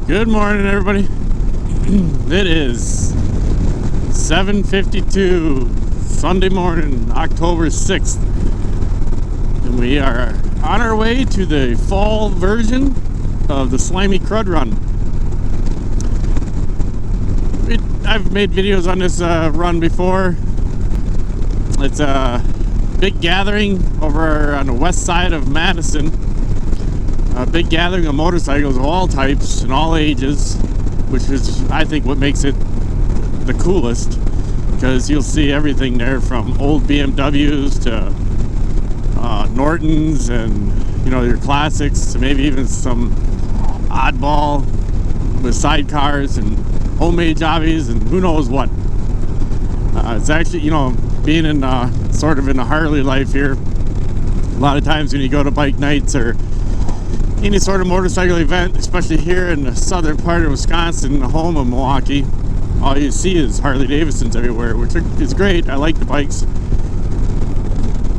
Good morning, everybody. It is 7:52 Sunday morning, October 6th, and we are on our way to the fall version of the Slimy Crud run. I've made videos on this run before. It's a big gathering over on the west side of Madison. A big gathering of motorcycles of all types and all ages, which is, I think, what makes it the coolest, because you'll see everything there from old BMWs to Nortons and, you know, your classics, to maybe even some oddball with sidecars and homemade jobbies and who knows what. It's actually, you know, being in sort of in the Harley life here, a lot of times when you go to bike nights or any sort of motorcycle event, especially here in the southern part of Wisconsin, the home of Milwaukee, all you see is Harley Davidsons everywhere, which is great. I like the bikes,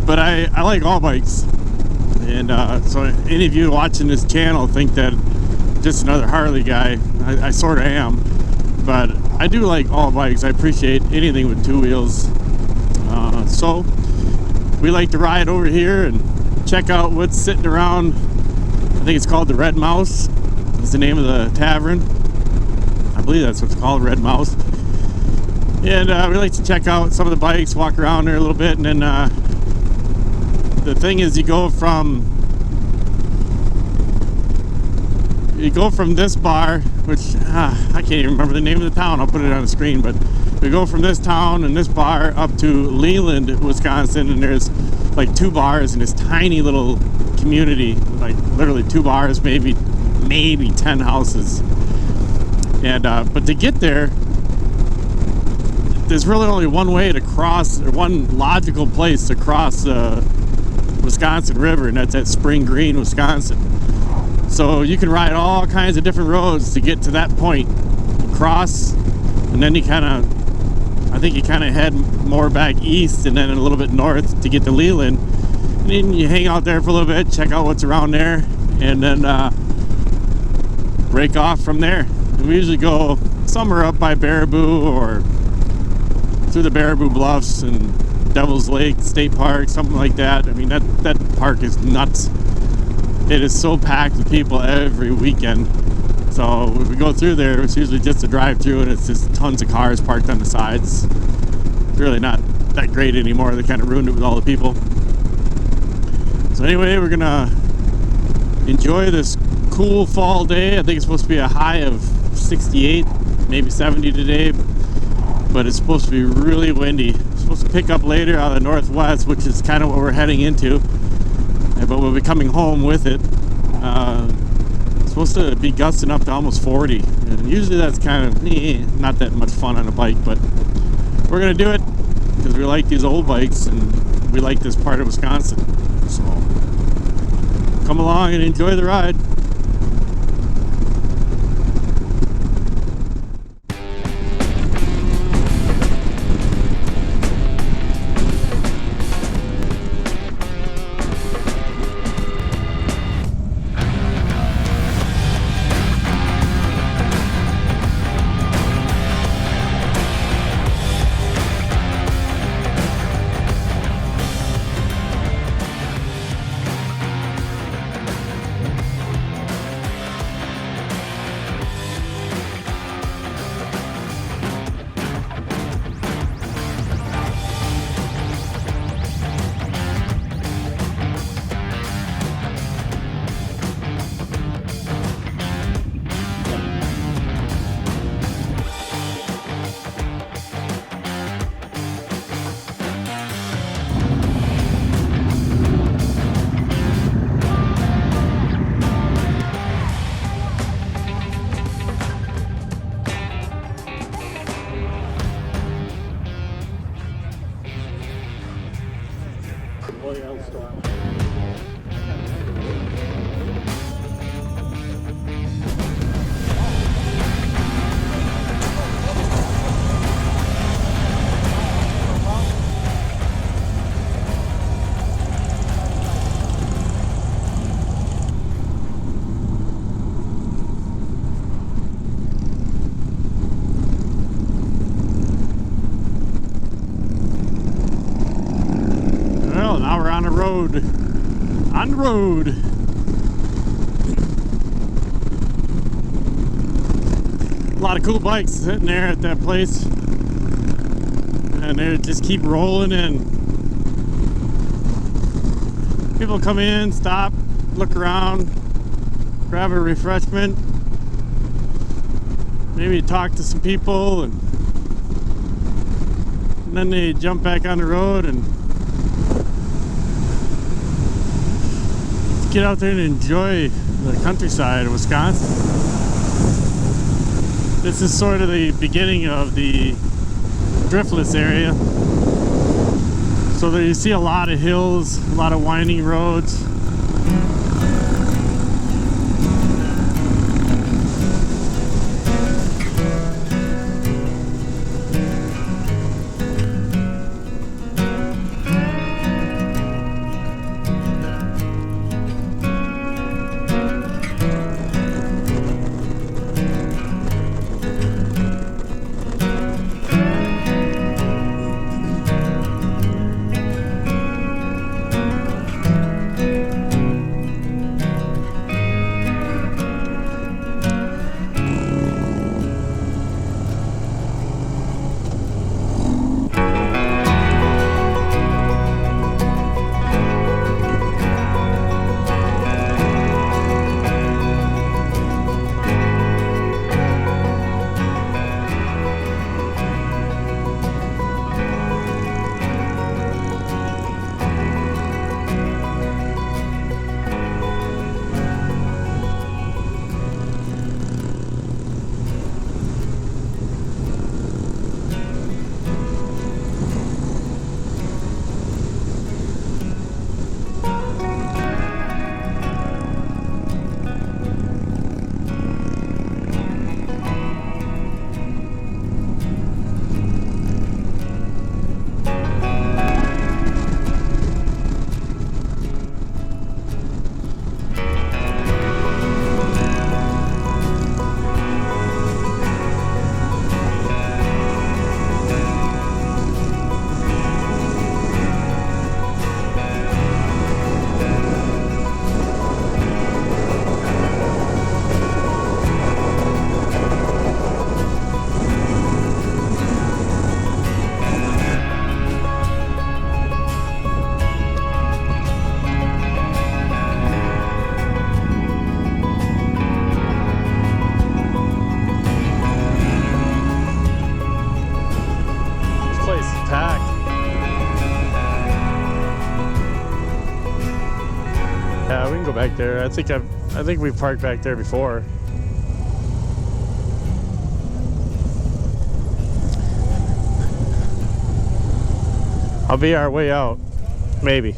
but I like all bikes. And so any of you watching this channel think that just another Harley guy, I sort of am, but I do like all bikes. I appreciate anything with two wheels. So we like to ride over here and check out what's sitting around. I think it's called the Red Mouse. It's the name of the tavern. I believe that's what it's called, Red Mouse. And we like to check out some of the bikes, walk around there a little bit, and then the thing is, you go from this bar, which I can't even remember the name of the town. I'll put it on the screen, but we go from this town and this bar up to Leland, Wisconsin, and there's like two bars in this tiny little community, like literally two bars, maybe 10 houses. And but to get there, there's really only one way to cross, or one logical place to cross the Wisconsin River, and that's at Spring Green, Wisconsin. So you can ride all kinds of different roads to get to that point, cross, and then you kind of head more back east and then a little bit north to get to Leland. And then you hang out there for a little bit, check out what's around there, and then break off from there. And we usually go somewhere up by Baraboo or through the Baraboo Bluffs and Devil's Lake State Park, something like that. I mean, that park is nuts. It is so packed with people every weekend. So when we go through there, it's usually just a drive through, and it's just tons of cars parked on the sides. It's really not that great anymore. They kind of ruined it with all the people. So anyway, we're gonna enjoy this cool fall day. I think it's supposed to be a high of 68, maybe 70 today, but it's supposed to be really windy. It's supposed to pick up later out of the northwest, which is kind of what we're heading into, but we'll be coming home with it. It's supposed to be gusting up to almost 40, and usually that's kind of not that much fun on a bike, but we're gonna do it because we like these old bikes and we like this part of Wisconsin. So come along and enjoy the ride. road. On the road. A lot of cool bikes sitting there at that place. And they just keep rolling in. People come in, stop, look around, grab a refreshment, maybe talk to some people, and then they jump back on the road and get out there and enjoy the countryside of Wisconsin. This is sort of the beginning of the driftless area. So there you see a lot of hills, a lot of winding roads. Yeah, we can go back there. I think we've parked back there before. I'll be our way out, maybe.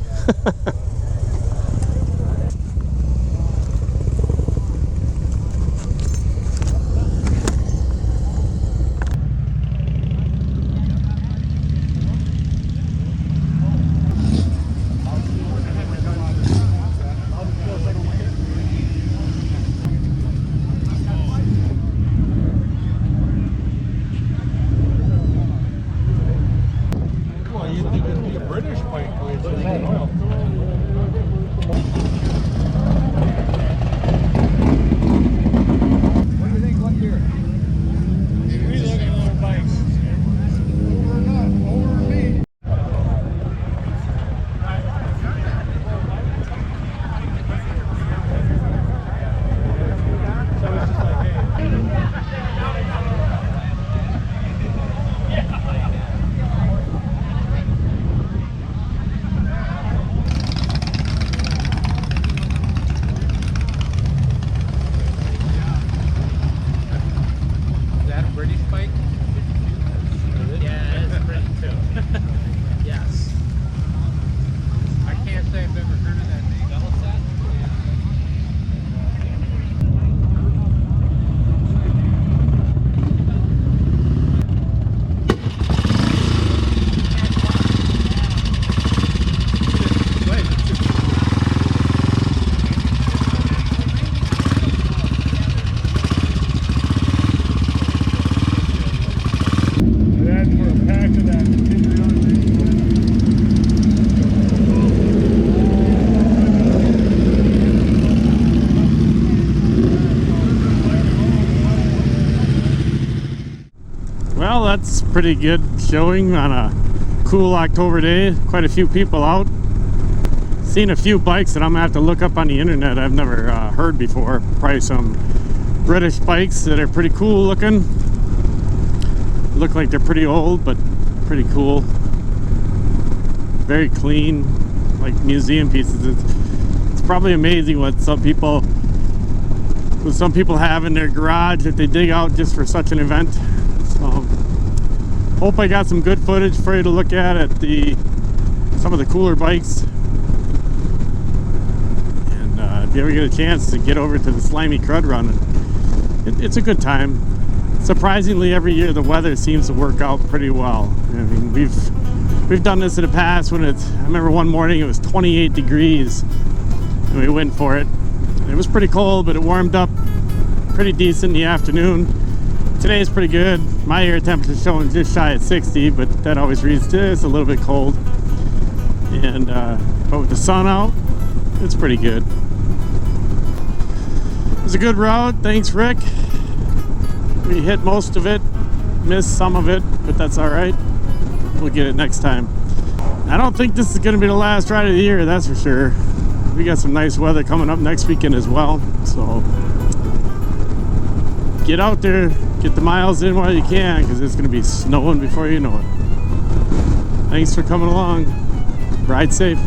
British bike with oil. that's pretty good showing on a cool October day. Quite a few people out. Seen a few bikes that I'm gonna have to look up on the internet I've never heard before. Probably some British bikes that are pretty cool looking. Look like they're pretty old, but pretty cool. Very clean, like museum pieces. It's probably amazing what some people have in their garage that they dig out just for such an event. So hope I got some good footage for you to look at some of the cooler bikes. And if you ever get a chance to get over to the Slimy Crud run, it's a good time. Surprisingly, every year the weather seems to work out pretty well. I mean, we've done this in the past when I remember one morning it was 28 degrees and we went for it. It was pretty cold, but it warmed up pretty decent in the afternoon. Today is pretty good. My air temperature is showing just shy at 60, but that always reads just a little bit cold. And but with the sun out, it's pretty good. It was a good route. Thanks, Rick. We hit most of it, missed some of it, but that's all right. We'll get it next time. I don't think this is going to be the last ride of the year, that's for sure. We got some nice weather coming up next weekend as well, so get out there, get the miles in while you can, because it's going to be snowing before you know it. Thanks for coming along. Ride safe.